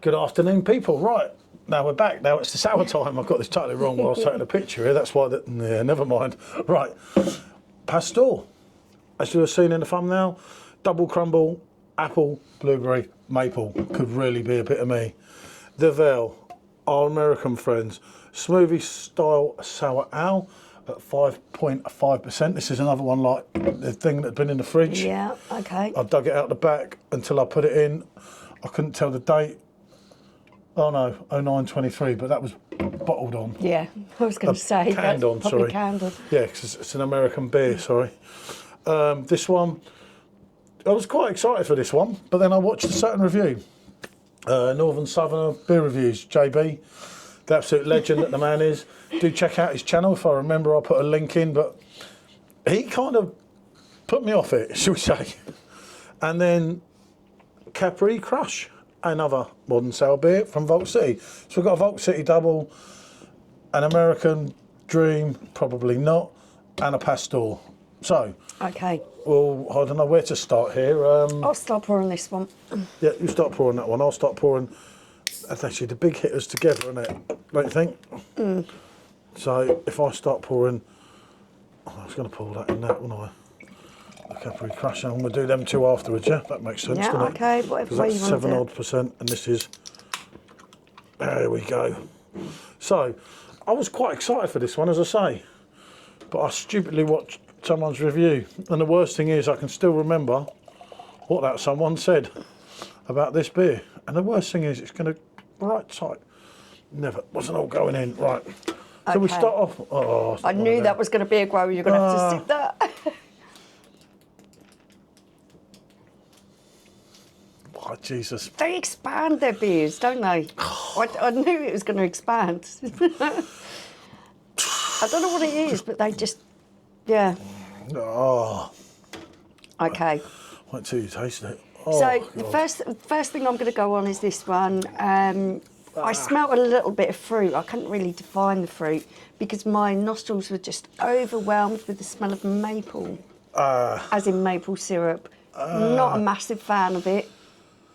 Good afternoon, people. Right, now we're back. Now it's the sour time. I've got this totally wrong while I was taking a picture here. That's why, yeah, never mind. Right, Pastore, as you have seen in the thumbnail, double crumble, apple, blueberry, maple. Could really be a bit of me. The Veil, our American friends, smoothie style sour ale at 5.5%. This is another one like the thing that's been in the fridge. Yeah, okay. I dug it out the back until I put it in. I couldn't tell the date. Oh no, 0923, but that was bottled on. Yeah, I was going to say canned on, probably sorry. Canned on. Yeah, because it's an American beer, sorry. This one, I was quite excited for this one, but then I watched a certain review. Northern Southerner Beer Reviews, JB, the absolute legend that the man is. Do check out his channel. If I remember, I'll put a link in, but he kind of put me off it, shall we say. And then Capri Crush, another modern sour beer from Vault City. So we've got a Vault City double, an American Dream, probably not, and a Pastore. So, Okay. well, I don't know where to start here. I'll start pouring this one. Yeah, you start pouring that one. I'll start pouring. That's actually the big hitters together, isn't it? Don't you think? Mm. So if I start pouring, I was going to pour that in that, wouldn't I? The Capri Crush, and I'm going to do them two afterwards, yeah? That makes sense, Yeah, doesn't okay, it? whatever Because way that's you want 7 to do odd percent, and this is, there we go. So, I was quite excited for this one, as I say, but I stupidly watched someone's review, and the worst thing is I can still remember what that someone said about this beer, and the worst thing is it's going to right tight. Never, wasn't all going in, right. So we Okay. start off, oh, it's I not one knew of that them. was going to be a grower. You're going to have to sit there. Oh, Jesus. They expand their beers, don't they? I knew it was going to expand. I don't know what it is, but they just, yeah. Oh, Okay. wait till you taste it. Oh, So the God. first thing I'm going to go on is this one. I smelt a little bit of fruit. I couldn't really define the fruit because my nostrils were just overwhelmed with the smell of maple, as in maple syrup. Not a massive fan of it,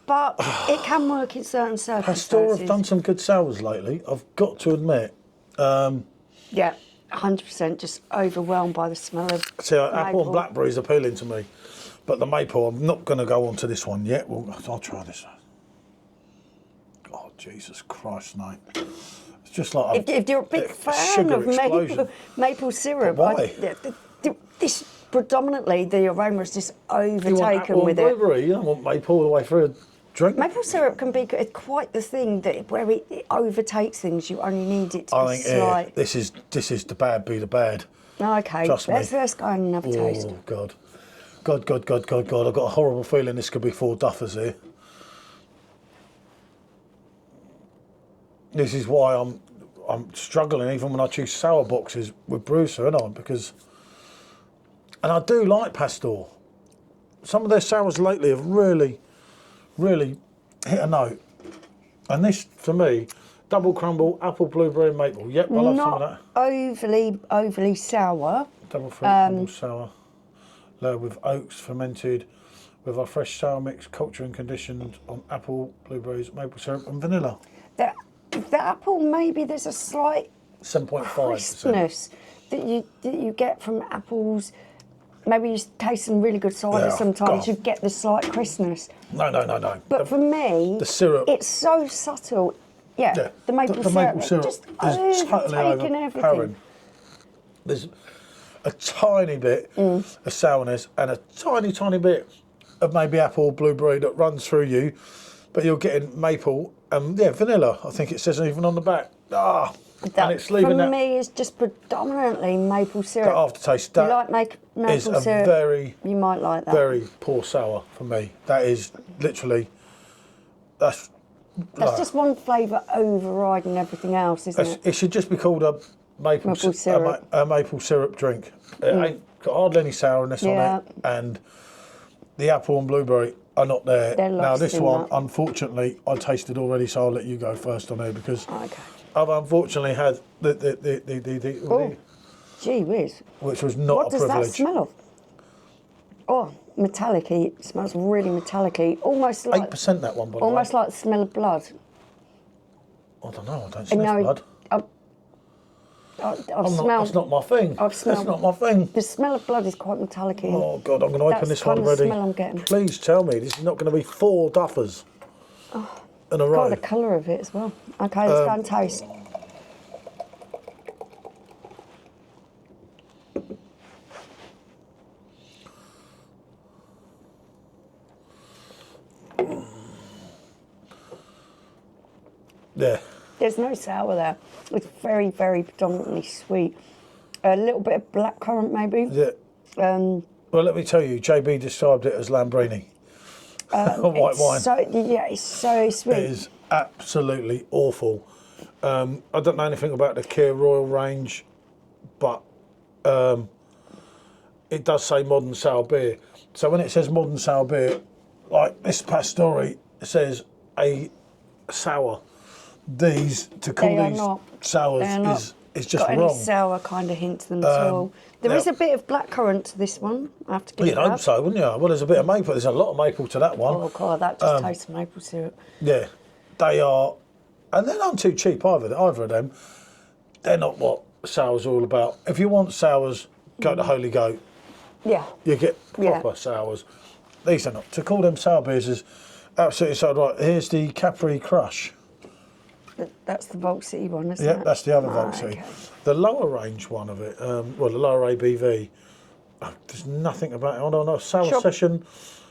but it can work in certain Pastore circumstances. have done some good sours lately, I've got to admit. Yeah, 100% just overwhelmed by the smell of See, apple maple. and blackberry is appealing to me, but the maple, I'm not going to go on to this one yet. Well, I'll try this one. Oh, Jesus Christ, no. It's just like If you're a big fan sugar of explosion. maple syrup, But why? This predominantly the aroma is just You want overtaken apple with and it. blueberry, you don't want maple all the way through a drink. Maple syrup can be quite the thing that where it overtakes things. You only need it to I be think yeah, slight. this is the bad be the bad. Okay, Trust me. let's go and have a taste. Oh, God. God. I've got a horrible feeling this could be 4 duffers here. This is why I'm struggling even when I choose sour boxes with Brucer, and because, and I do like Pastore. Some of their sours lately have really hit a note. And this, for me, double crumble, apple, blueberry, and maple. Yep, I love some of that. Not overly sour. Double fruit crumble sour, layered with oats, fermented with our fresh sour mix, cultured and conditioned on apple, blueberries, maple syrup, and vanilla. The apple, maybe there's a slight 7.5%. crispness that you get from apples. Maybe you taste some really good cider Yeah, sometimes, God. you get the slight crispness. No. But for me, the syrup. it's so subtle. Yeah, the maple syrup is just totally overtaking overpowering. everything. There's a tiny bit of sourness and a tiny bit of maybe apple, blueberry that runs through you, but you're getting maple and vanilla. I think it says even on the back. And it's leaving for that. me, it's just predominantly maple syrup. That aftertaste. That you like maple is a syrup? You might like that. very poor sour for me. That is literally. That's just one flavour overriding everything else, isn't it? It should just be called a maple syrup. A maple syrup drink. It ain't got hardly any sourness on it, and the apple and blueberry are not there. They're Now lost this in one, that. unfortunately, I tasted already, so I'll let you go first on here because Okay. I've unfortunately had the Oh, gee whiz. which was not What a does privilege. that smell of? Oh, metallic-y. It smells really metallic-y. Almost like 8% that one, by the way. almost like the smell of blood. I don't know. I don't sniff blood. I've smelled. That's not my thing. I've smelled. That's not my thing. The smell of blood is quite metallic. Oh God, I'm going to open this one That's the ready. kind of smell I'm getting. Please tell me this is not going to be 4 duffers in a row. Got the colour of it as well. Okay, let's go and taste. Yeah. There's no sour there. It's very, very predominantly sweet. A little bit of blackcurrant maybe. Yeah. Well, let me tell you, JB described it as Lambrini. White wine. It's so sweet. It is absolutely awful. I don't know anything about the Kia Royal range, but it does say modern sour beer. So when it says modern sour beer, like this Pastore says a sour. These, to call these sours is just got wrong. Any sour kind of hint to them at all. There is a bit of blackcurrant to this one. I have to give You'd it up. hope so, wouldn't you? Well, there's a bit of maple. There's a lot of maple to that one. Oh God, that just tastes maple syrup. Yeah, they are, and they're not too cheap either of them. They're not what sours are all about. If you want sours, go to Holy Goat. Yeah. You get proper sours. These are not. To call them sour beers is absolutely so right. Here's the Capri Crush. That's the Vault City one, isn't it? Yeah, that's the other Vault City. Okay. The lower range one of it, well, the lower ABV, there's nothing about it. Oh, no, Sour Session,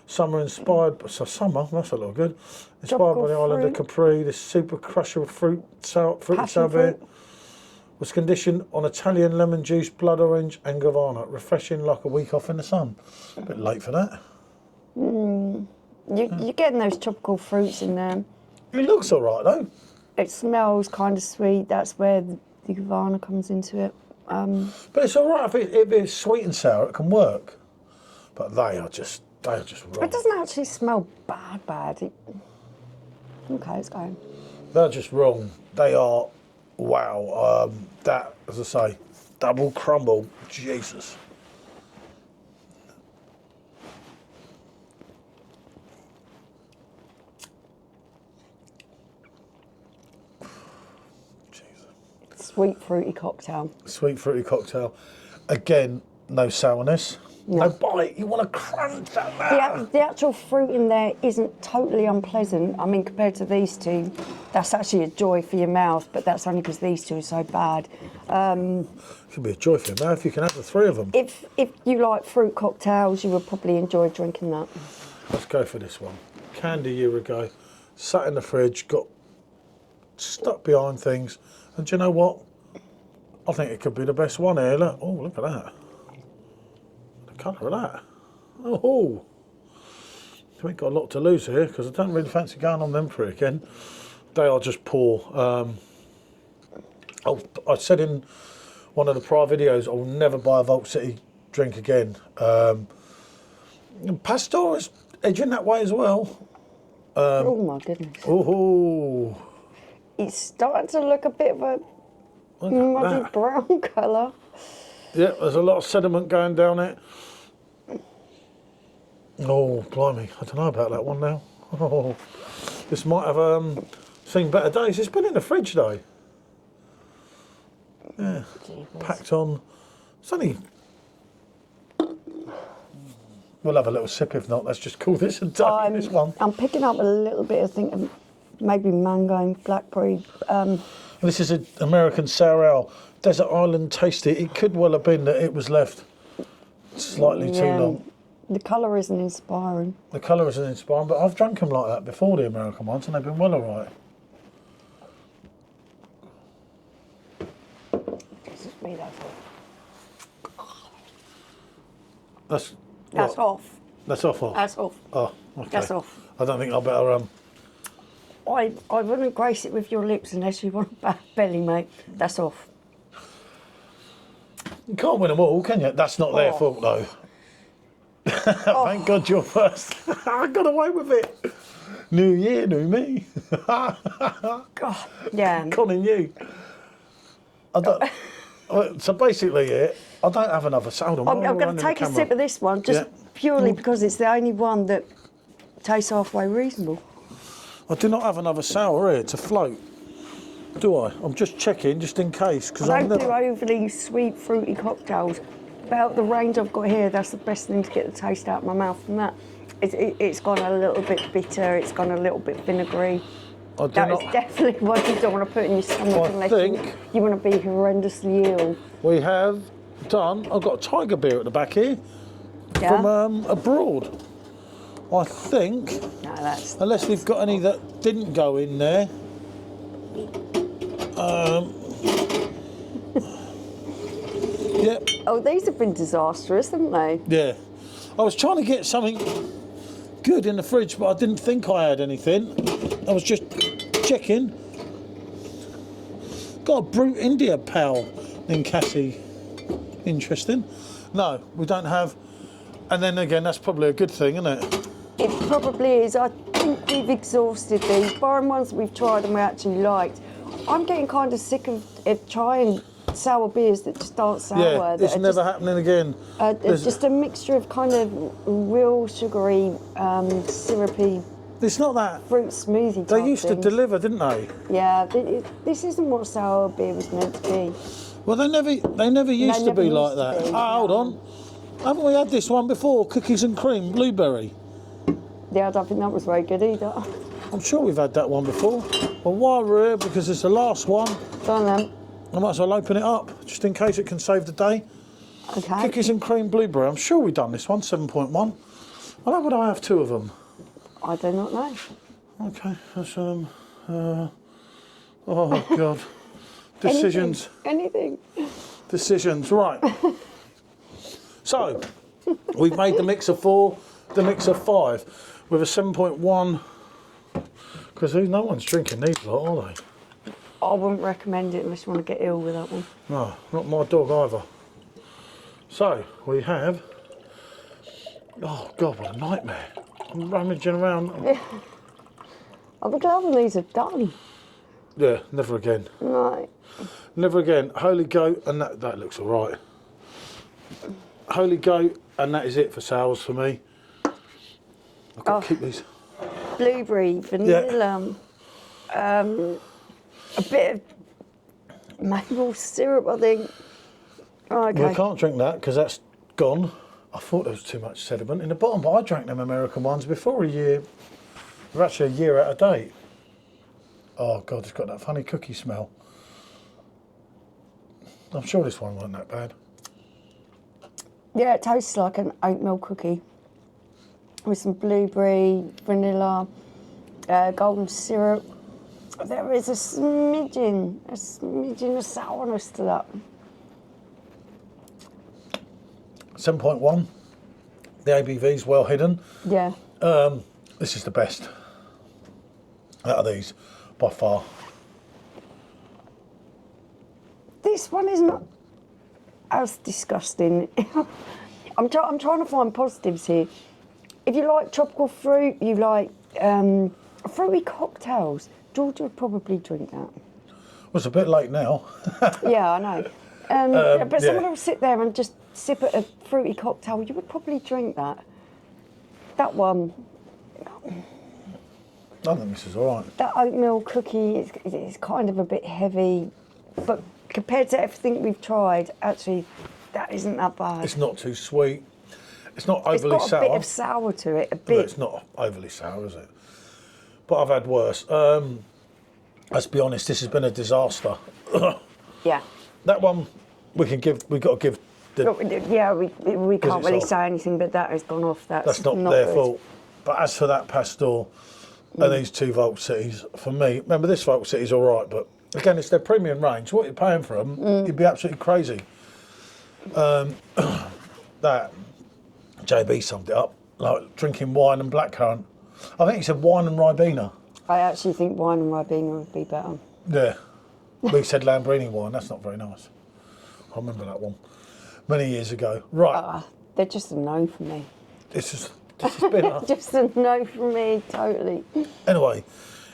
summer inspired. So summer, that's a lot good. Inspired by the island of Capri, this super crusher of fruity sour beer was conditioned on Italian lemon juice, blood orange, and Gabbana, refreshing like a week off in the sun. A bit late for that. You're getting those tropical fruits in there. It looks all right though. It smells kind of sweet. That's where the Gabbana comes into it. But it's all right if it's sweet and sour. It can work. But they are just wrong. It doesn't actually smell bad. Okay, let's go. They're just wrong. They are, wow. That, as I say, double crumble. Jesus. Sweet fruity cocktail. Sweet fruity cocktail. Again, no sourness. No bite. You want to crunch that. The actual fruit in there isn't totally unpleasant. I mean, compared to these two, that's actually a joy for your mouth, but that's only because these two are so bad. It could be a joy for your mouth. You can have the 3 of them. If you like fruit cocktails, you would probably enjoy drinking that. Let's go for this one. Canned a year ago. Sat in the fridge, got stuck behind things. And do you know what? I think it could be the best one here. Look. Oh, look at that. The colour of that. Oh. We ain't got a lot to lose here because I don't really fancy going on them for it again. They are just poor. I said in one of the prior videos, I'll never buy a Vault City drink again. Pastore is edging that way as well. Oh my goodness. Oh. It's starting to look a bit of a muddy brown colour. Yeah, there's a lot of sediment going down it. Oh, blimey, I don't know about that one now. Oh, this might have seen better days. It's been in the fridge though. Yeah, packed on. It's only... We'll have a little sip if not. Let's just call this a day, this one. I'm picking up a little bit of maybe mango and blackberry. This is an American sour ale, Desert Island Tastee. It could well have been that it was left slightly too long. The colour isn't inspiring. The colour isn't inspiring, but I've drunk them like that before, the American ones, and they've been well alright. This is me, That's off. That's off. That's off. Oh, okay. That's off. I don't think I better. I wouldn't grace it with your lips unless you want a bad belly, mate. That's off. You can't win them all, can you? That's not their fault, though. Thank God you're first. I got away with it. New year, new me. God, yeah. Conning you. I don't, so basically, I don't have another soda. I'm going to take a sip of this one just purely because it's the only one that tastes halfway reasonable. I do not have another sour here to float. Do I? I'm just checking, just in case, because I don't do overly sweet, fruity cocktails. About the range I've got here, that's the best thing to get the taste out of my mouth. And that, it's gone a little bit bitter, it's gone a little bit vinegary. That is definitely what you don't want to put in your stomach unless you want to be horrendously ill. We have done, I've got a tiger beer at the back here from abroad. I think, unless we've got any that didn't go in there. Yep. Oh, these have been disastrous, haven't they? Yeah. I was trying to get something good in the fridge, but I didn't think I had anything. I was just checking. Got a Brute India pal in Cassie. Interesting. No, we don't have. And then again, that's probably a good thing, isn't it? It probably is. I think we've exhausted these, barring ones that we've tried and we actually liked. I'm getting kind of sick of trying sour beers that just aren't sour. Yeah, it's never happening again. It's just a mixture of kind of real sugary, syrupy. It's not that fruit smoothie. They used to deliver, didn't they? Yeah, this isn't what sour beer was meant to be. Well, they never used to be like that. Hold on, haven't we had this one before? Cookies and cream, blueberry. Yeah, I don't think that was very good either. I'm sure we've had that one before. Well, while we're here, because it's the last one, go on then. I might as well open it up, just in case it can save the day. Okay. Cookies and cream blueberry. I'm sure we've done this one, 7.1. Why would I have two of them? I do not know. Okay, that's oh God. Decisions. Anything. Decisions, right. So, we've made the mix of 4, the mix of 5, with a 7.1, because no one's drinking these lot, are they? I wouldn't recommend it unless you want to get ill with that one. No, not my dog either. So, we have, oh God, what a nightmare. I'm rummaging around. Yeah. I'll be glad when these are done. Yeah, never again. Right. Never again. Holy Goat, and that looks all right. Holy Goat, and that is it for sours for me. I've got to keep these. Blueberry, vanilla, a bit of maple syrup, I think. Oh, okay. Well, I can't drink that because that's gone. I thought there was too much sediment in the bottom, but I drank them American ones before a year. They're actually a year out of date. Oh God, it's got that funny cookie smell. I'm sure this one wasn't that bad. Yeah, it tastes like an oatmeal cookie with some blueberry, vanilla, golden syrup. There is a smidgen of sourness to that. 7.1. The ABV's well hidden. Yeah. This is the best out of these, by far. This one is not as disgusting. I'm trying to find positives here. If you like tropical fruit, you like fruity cocktails, Georgia would probably drink that. Well, it's a bit late now. Yeah, I know. But someone will sit there and just sip at a fruity cocktail, you would probably drink that. That one. I think this is all right. That oatmeal cookie is kind of a bit heavy, but compared to everything we've tried, actually, that isn't that bad. It's not too sweet. It's not overly sour. It's got a bit of sour to it, a bit. No, it's not overly sour, is it? But I've had worse. Let's be honest, this has been a disaster. Yeah. That one, we've got to give the... Yeah, we can't really say anything, but that has gone off. That's not their fault. But as for that Pastore and these 2 Vault Cities, for me, remember this Vault City's all right, but again, it's their premium range. What you're paying for them, you'd be absolutely crazy. That, JB summed it up, like drinking wine and blackcurrant. I think he said wine and Ribena. I actually think wine and Ribena would be better. Yeah. We said Lambrini wine, that's not very nice. I remember that one. Many years ago. Right. They're just a no for me. This is bitter. Just a no for me, totally. Anyway,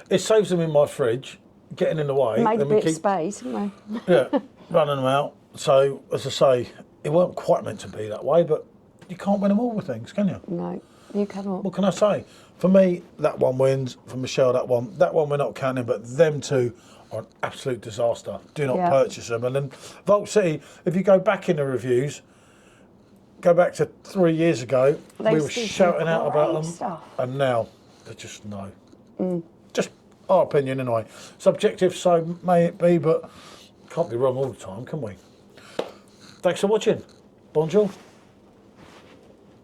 it saves them in my fridge, getting in the way. Made a bit of space, haven't we? Yeah, running them out. So, as I say, it weren't quite meant to be that way, but you can't win them all with things, can you? No, you cannot. What can I say? For me, that one wins. For Michelle, that one we're not counting, but them two are an absolute disaster. Do not purchase them. And then Vault City, if you go back in the reviews, go back to 3 years ago, we were shouting out about them, and now they're just no. Just our opinion anyway. Subjective, so may it be, but can't be wrong all the time, can we? Thanks for watching. Bonjour.